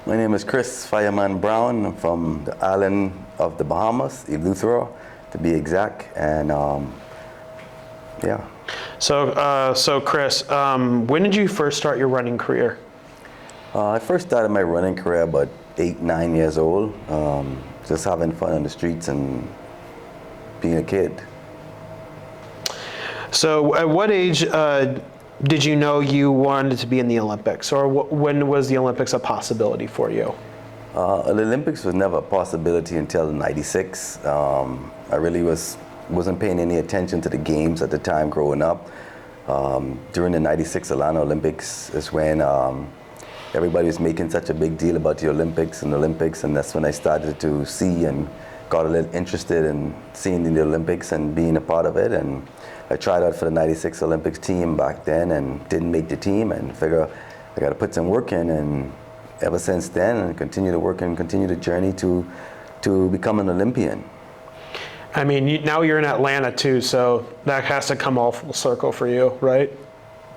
My name is Chris Fireman Brown. I'm from the island of the Bahamas, Eleuthera, to be exact. And yeah. So Chris, when did you first start your running career? I first started my running career about 8, 9 years old, just having fun on the streets and being a kid. So at what age did you know you wanted to be in the Olympics, or when was the Olympics a possibility for you? The Olympics was never a possibility until '96. I really wasn't paying any attention to the games at the time growing up. During the '96 Atlanta Olympics is when everybody was making such a big deal about the Olympics, and that's when I started to see and got a little interested in seeing the Olympics and being a part of it. And I tried out for the '96 Olympics team back then and didn't make the team, and figure I got to put some work in. And ever since then, I continue to work and continue the journey to become an Olympian. I mean, now you're in Atlanta too, so that has to come all full circle for you, right?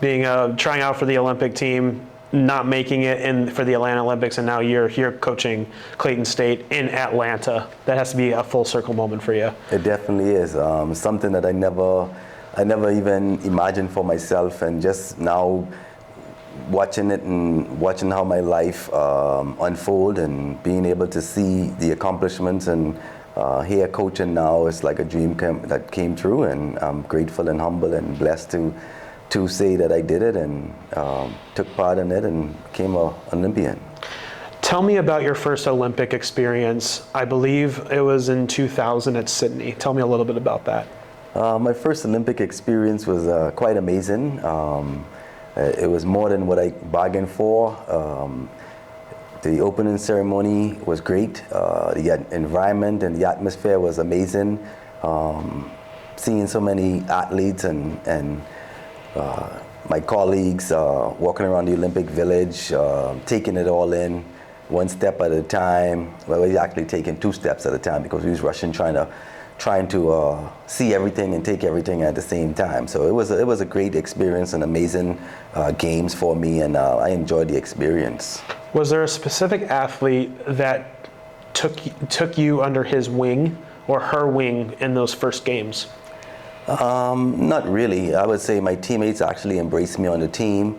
Being trying out for the Olympic team, not making it in for the Atlanta Olympics, and now you're here coaching Clayton State in Atlanta. That has to be a full circle moment for you. It definitely is. Something that I never even imagined for myself, and just now watching it and watching how my life unfold and being able to see the accomplishments and here coaching now is like a dream that came true, and I'm grateful and humble and blessed to say that I did it and took part in it and became an Olympian. Tell me about your first Olympic experience. I believe it was in 2000 at Sydney. Tell me a little bit about that. My first Olympic experience was quite amazing. It was more than what I bargained for. The opening ceremony was great. The environment and the atmosphere was amazing. Seeing so many athletes and my colleagues walking around the Olympic Village, taking it all in, one step at a time. Well, we actually taking 2 steps at a time because we was rushing, trying to see everything and take everything at the same time. So it was a great experience and amazing games for me, and I enjoyed the experience. Was there a specific athlete that took you under his wing or her wing in those first games? Not really. I would say my teammates actually embraced me on the team.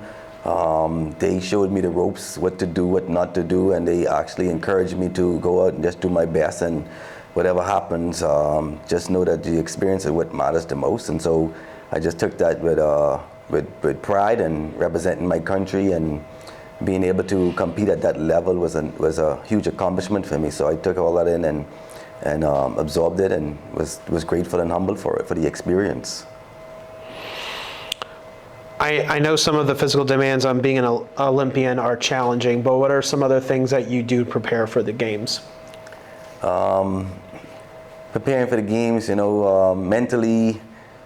They showed me the ropes, what to do, what not to do, and they actually encouraged me to go out and just do my best, and whatever happens, just know that the experience is what matters the most. And so I just took that with pride, and representing my country and being able to compete at that level was a huge accomplishment for me. So I took all that in and absorbed it, and was grateful and humble for the experience. I know some of the physical demands on being an Olympian are challenging, but what are some other things that you do to prepare for the games? Preparing for the games, mentally,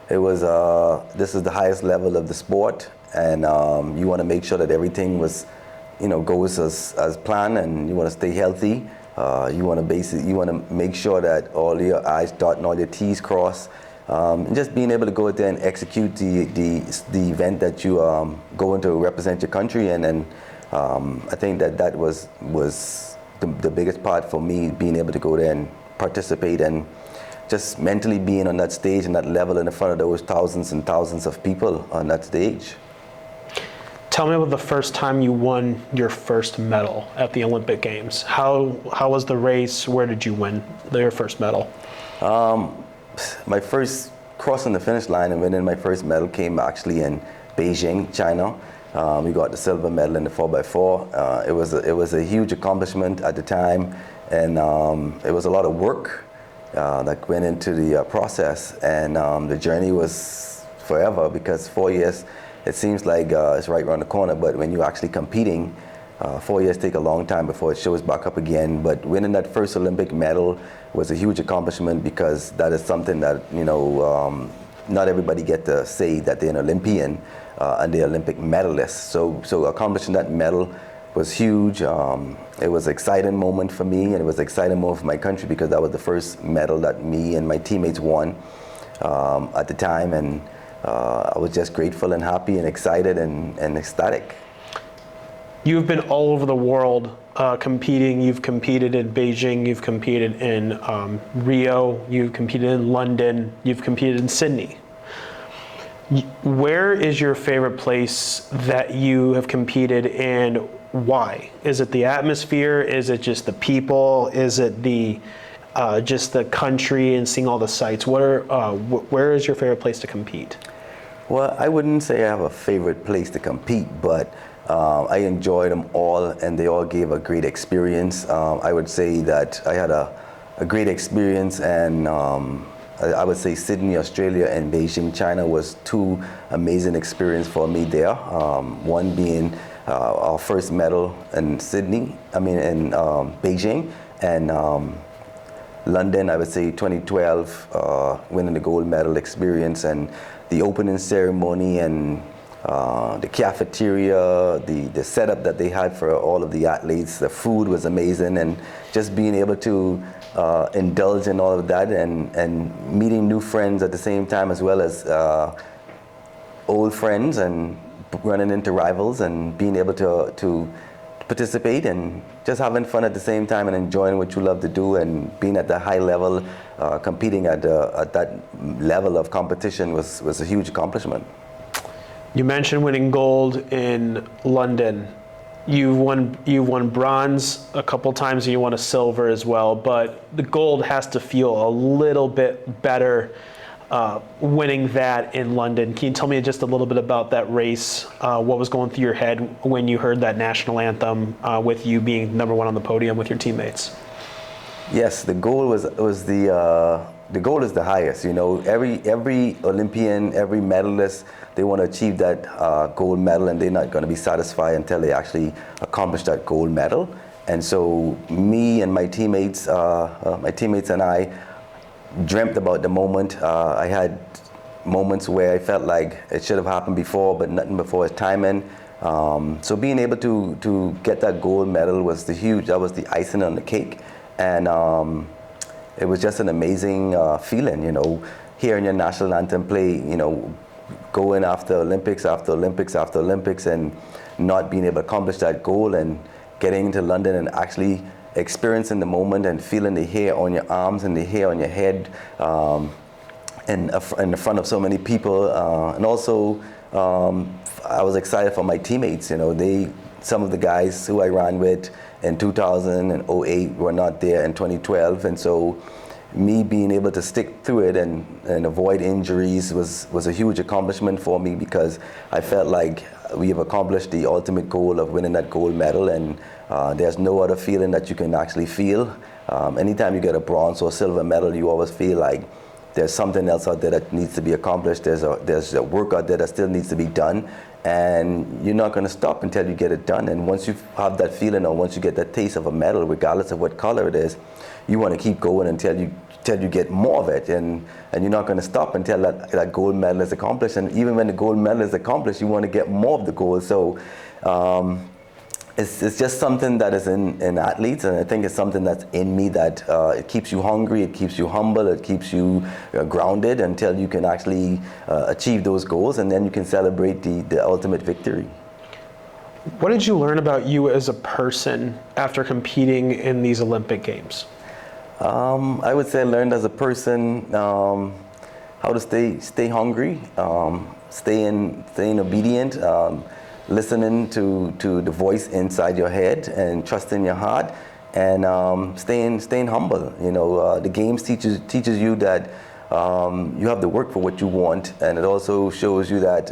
it was this is the highest level of the sport, and you want to make sure that everything goes as planned, and you want to stay healthy. You want to make sure that all your I's dot and all your T's cross. And just being able to go out there and execute the event that you go into represent your country, and then I think that was the biggest part for me, being able to go there and participate, and just mentally being on that stage and that level in front of those thousands and thousands of people on that stage. Tell me about the first time you won your first medal at the Olympic Games. How was the race? Where did you win your first medal? My first crossing the finish line and winning my first medal came actually in Beijing, China. We got the silver medal in the 4x4. It was a huge accomplishment at the time, and it was a lot of work that went into the process, and the journey was forever, because 4 years, it seems like it's right around the corner, but when you're actually competing, 4 years take a long time before it shows back up again. But winning that first Olympic medal was a huge accomplishment, because that is something that not everybody get to say that they're an Olympian and they're Olympic medalist. So accomplishing that medal was huge. It was an exciting moment for me, and it was an exciting moment for my country, because that was the first medal that me and my teammates won at the time, and I was just grateful and happy and excited and ecstatic. You've been all over the world competing. You've competed in Beijing, you've competed in Rio, you've competed in London, you've competed in Sydney. Where is your favorite place that you have competed, and why? Is it the atmosphere? Is it just the people? Is it the just the country and seeing all the sights? Where is your favorite place to compete? Well, I wouldn't say I have a favorite place to compete, but I enjoyed them all, and they all gave a great experience. I would say that I had a great experience, and I would say Sydney, Australia, and Beijing, China was two amazing experiences for me there. One being our first medal in Beijing, and London, I would say 2012, winning the gold medal experience, and the opening ceremony, and the cafeteria, the setup that they had for all of the athletes. The food was amazing, and just being able to indulge in all of that, and meeting new friends at the same time, as well as old friends, and running into rivals, and being able to participate, and just having fun at the same time, and enjoying what you love to do, and being at the high level, competing at that level of competition was a huge accomplishment. You mentioned winning gold in London. You've won bronze a couple times, and you won a silver as well. But the gold has to feel a little bit better winning that in London. Can you tell me just a little bit about that race? What was going through your head when you heard that national anthem with you being number one on the podium with your teammates? Yes, the goal was the goal is the highest. You know, every Olympian, every medalist, they want to achieve that gold medal, and they're not going to be satisfied until they actually accomplish that gold medal. And so, me and my teammates and I dreamt about the moment. I had moments where I felt like it should have happened before, but nothing before its timing. So being able to get that gold medal was that was the icing on the cake. And it was just an amazing feeling, you know, hearing your national anthem play, you know, going after Olympics after Olympics after Olympics, and not being able to accomplish that goal, and getting into London and actually experiencing the moment, and feeling the hair on your arms and the hair on your head in the front of so many people. And also, I was excited for my teammates. You know, some of the guys who I ran with in 2008 were not there in 2012, and so me being able to stick through it and avoid injuries was a huge accomplishment for me, because I felt like we have accomplished the ultimate goal of winning that gold medal, and there's no other feeling that you can actually feel. Anytime you get a bronze or silver medal, you always feel like there's something else out there that needs to be accomplished. There's a work out there that still needs to be done, and you're not going to stop until you get it done. And once you have that feeling, or once you get that taste of a medal, regardless of what color it is, you want to keep going until you get more of it, and you're not going to stop until that gold medal is accomplished. And even when the gold medal is accomplished, you want to get more of the gold. So it's just something that is in athletes, and I think it's something that's in me, that it keeps you hungry, it keeps you humble, it keeps you grounded until you can actually achieve those goals, and then you can celebrate the ultimate victory. What did you learn about you as a person after competing in these Olympic Games? I would say I learned as a person how to stay hungry, staying obedient, listening to the voice inside your head, and trusting your heart, and staying humble. You know, the games teaches you that you have to work for what you want, and it also shows you that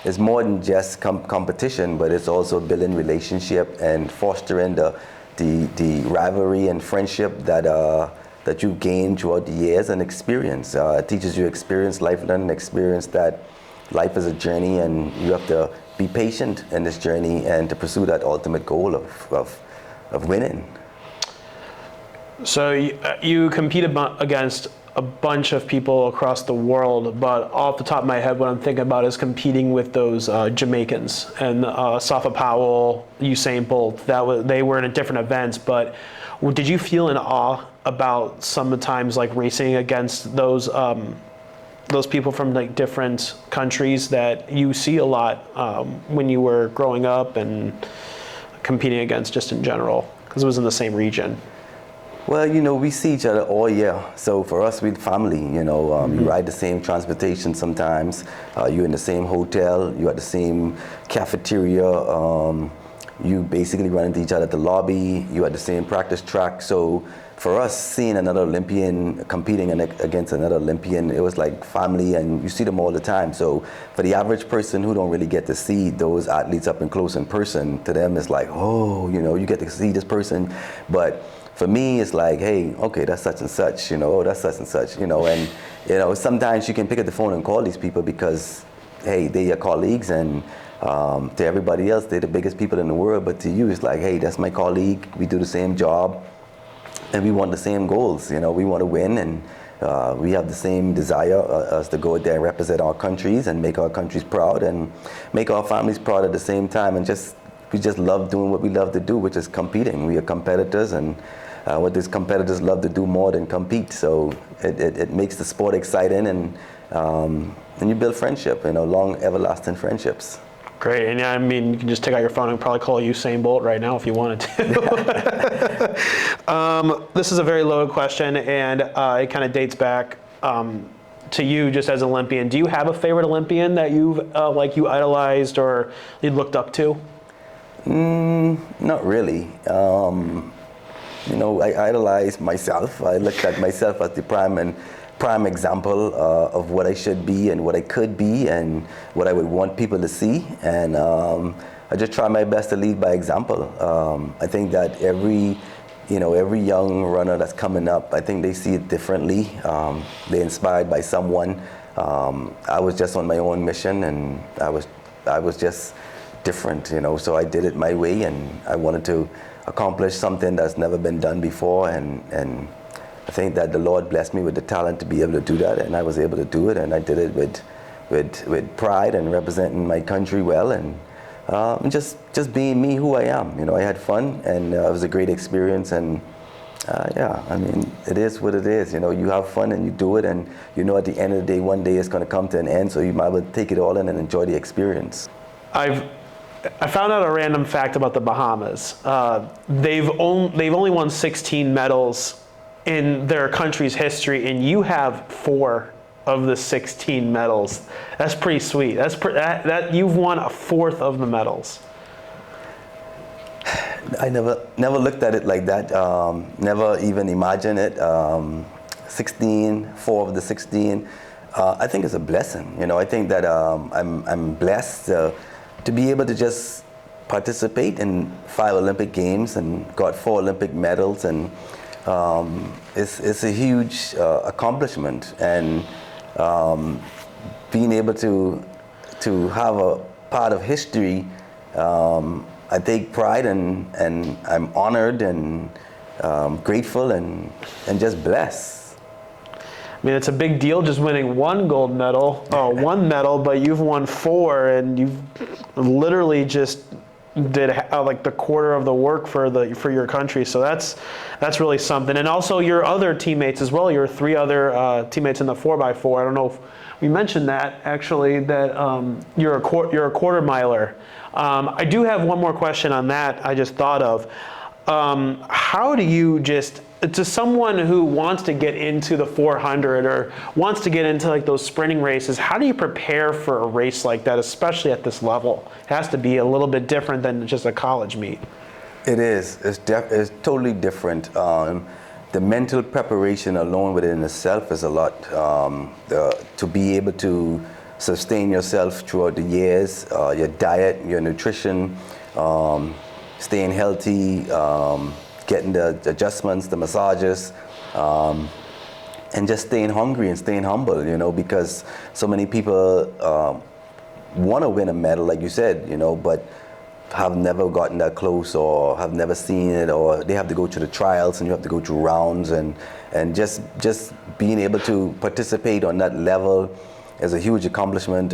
it's more than just competition, but it's also building relationship and fostering the rivalry and friendship that you gain throughout the years and experience. It teaches you experience, life learning experience, that life is a journey, and you have to be patient in this journey and to pursue that ultimate goal of winning. So you competed against a bunch of people across the world, but off the top of my head, what I'm thinking about is competing with those Jamaicans and Safa Powell, Usain Bolt. They were in different events, but did you feel in awe about sometimes like racing against those people from like different countries that you see a lot when you were growing up, and competing against just in general? Because it was in the same region. Well, we see each other all year. So for us, we're family, You ride the same transportation sometimes. You're in the same hotel. You're at the same cafeteria. You basically run into each other at the lobby. You're at the same practice track. So for us, seeing another Olympian competing against another Olympian, it was like family, and you see them all the time. So for the average person who don't really get to see those athletes up and close in person, to them it's like, oh, you get to see this person. But for me, it's like, hey, okay, that's such and such, oh, that's such and such, and sometimes you can pick up the phone and call these people because, hey, they're your colleagues, and to everybody else, they're the biggest people in the world, but to you, it's like, hey, that's my colleague, we do the same job, and we want the same goals, we want to win, and we have the same desire as to go out there and represent our countries and make our countries proud and make our families proud at the same time, and we just love doing what we love to do, which is competing. We are competitors, and what these competitors love to do more than compete. So it makes the sport exciting, and you build friendship, long, everlasting friendships. Great, and I mean, you can just take out your phone and probably call Usain Bolt right now if you wanted to. This is a very loaded question, and it kind of dates back to you just as an Olympian. Do you have a favorite Olympian that you idolized or you looked up to? Not really. I idolize myself. I looked at myself as the prime example of what I should be and what I could be and what I would want people to see. And I just try my best to lead by example. I think that every young runner that's coming up, I think they see it differently. They're inspired by someone. I was just on my own mission, and I was just different, so I did it my way, and I wanted to accomplish something that's never been done before, and I think that the Lord blessed me with the talent to be able to do that, and I was able to do it, and I did it with pride and representing my country well, and just being me, who I am. I had fun, and it was a great experience, and it is what it is. You have fun and you do it, and at the end of the day, one day it's going to come to an end, so you might as well take it all in and enjoy the experience. I found out a random fact about the Bahamas. They've only won 16 medals in their country's history, and you have 4 of the 16 medals. That's pretty sweet. That you've won a 4th of the medals. I never looked at it like that. Never even imagined it. 16, 4 of the 16. I think it's a blessing. I think that I'm blessed to be able to just participate in 5 Olympic Games and got 4 Olympic medals, and it's a huge accomplishment, and being able to have a part of history, I take pride, and I'm honored and grateful and just blessed. I mean, it's a big deal just winning 1 gold medal, 1 medal, but you've won 4, and you've literally just did like the quarter of the work for your country. So that's really something. And also your other teammates as well. Your 3 other teammates in the 4x4. I don't know if we mentioned that actually. That you're a quarter miler. I do have one more question on that. I just thought of. How do you to someone who wants to get into the 400 or wants to get into like those sprinting races, how do you prepare for a race like that, especially at this level? It has to be a little bit different than just a college meet. It is. It's totally different. The mental preparation alone within itself is a lot. To be able to sustain yourself throughout the years, your diet, your nutrition, staying healthy, getting the adjustments, the massages, and just staying hungry and staying humble, because so many people want to win a medal, like you said, but have never gotten that close or have never seen it, or they have to go through the trials and you have to go through rounds, and just being able to participate on that level is a huge accomplishment.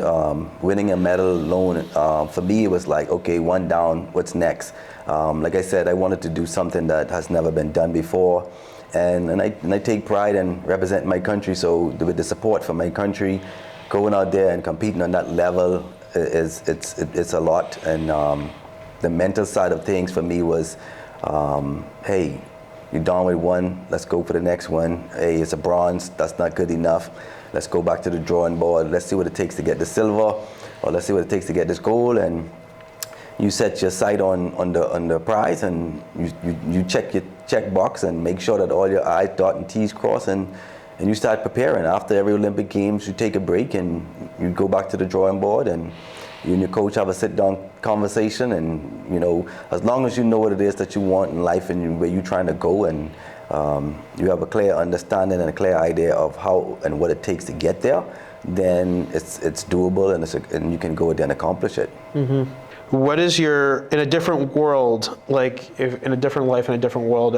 Winning a medal alone, for me, it was like, okay, 1 down, what's next? Like I said, I wanted to do something that has never been done before, and I take pride in representing my country. So with the support from my country, going out there and competing on that level it's a lot, and the mental side of things for me was, hey, you're done with one, let's go for the next one. Hey, it's a bronze, that's not good enough. Let's go back to the drawing board. Let's see what it takes to get the silver, or let's see what it takes to get this gold. And you set your sight on the prize, and you check your check box and make sure that all your I's dot and T's cross, and you start preparing. After every Olympic Games, you take a break and you go back to the drawing board, and you and your coach have a sit-down conversation. And as long as you know what it is that you want in life and where you're trying to go, and you have a clear understanding and a clear idea of how and what it takes to get there, then it's doable, and you can go there and accomplish it. Mm-hmm. What is in a different world, like if in a different life, in a different world,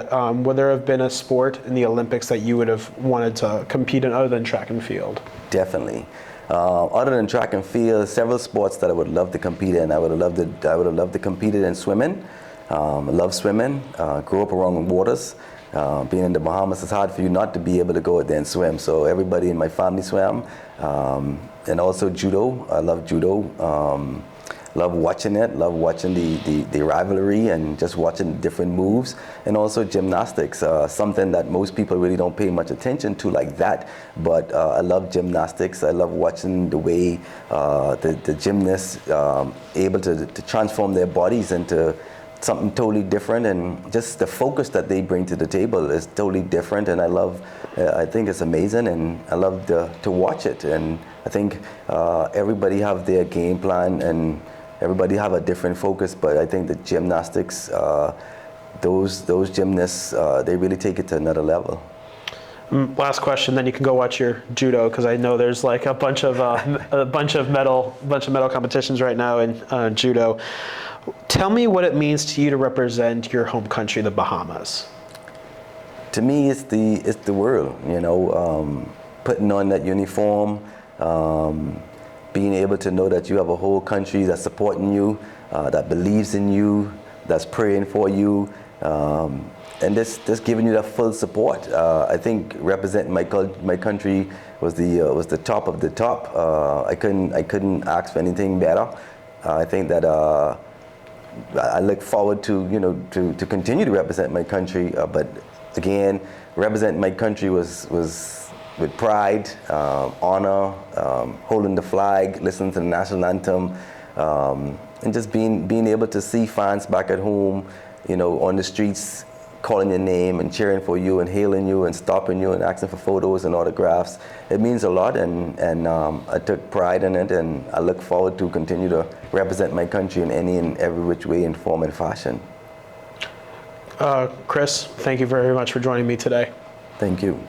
would there have been a sport in the Olympics that you would have wanted to compete in other than track and field? Definitely. Other than track and field, several sports that I would love to compete in. I would have loved to compete in swimming. I love swimming. Grew up around waters. Being in the Bahamas, it's hard for you not to be able to go out there and swim. So everybody in my family swam. And also judo. I love judo. Love watching it, love watching the rivalry and just watching different moves. And also gymnastics, something that most people really don't pay much attention to like that. But I love gymnastics. I love watching the way the gymnasts able to transform their bodies into something totally different, and just the focus that they bring to the table is totally different. And I think it's amazing, and I love to watch it. And I think everybody have their game plan, and everybody have a different focus, but I think the gymnastics, those gymnasts, they really take it to another level. Last question, then you can go watch your judo, because I know there's like a bunch of medal competitions right now in judo. Tell me what it means to you to represent your home country, the Bahamas. To me, it's the world. Putting on that uniform. Being able to know that you have a whole country that's supporting you, that believes in you, that's praying for you, and just giving you that full support. I think representing my country was the top of the top. I couldn't ask for anything better. I think that I look forward to continue to represent my country. But again, representing my country was with pride, honor, holding the flag, listening to the national anthem, and just being able to see fans back at home, on the streets, calling your name and cheering for you and hailing you and stopping you and asking for photos and autographs. It means a lot, and I took pride in it, and I look forward to continue to represent my country in any and every which way and form and fashion. Chris, thank you very much for joining me today. Thank you.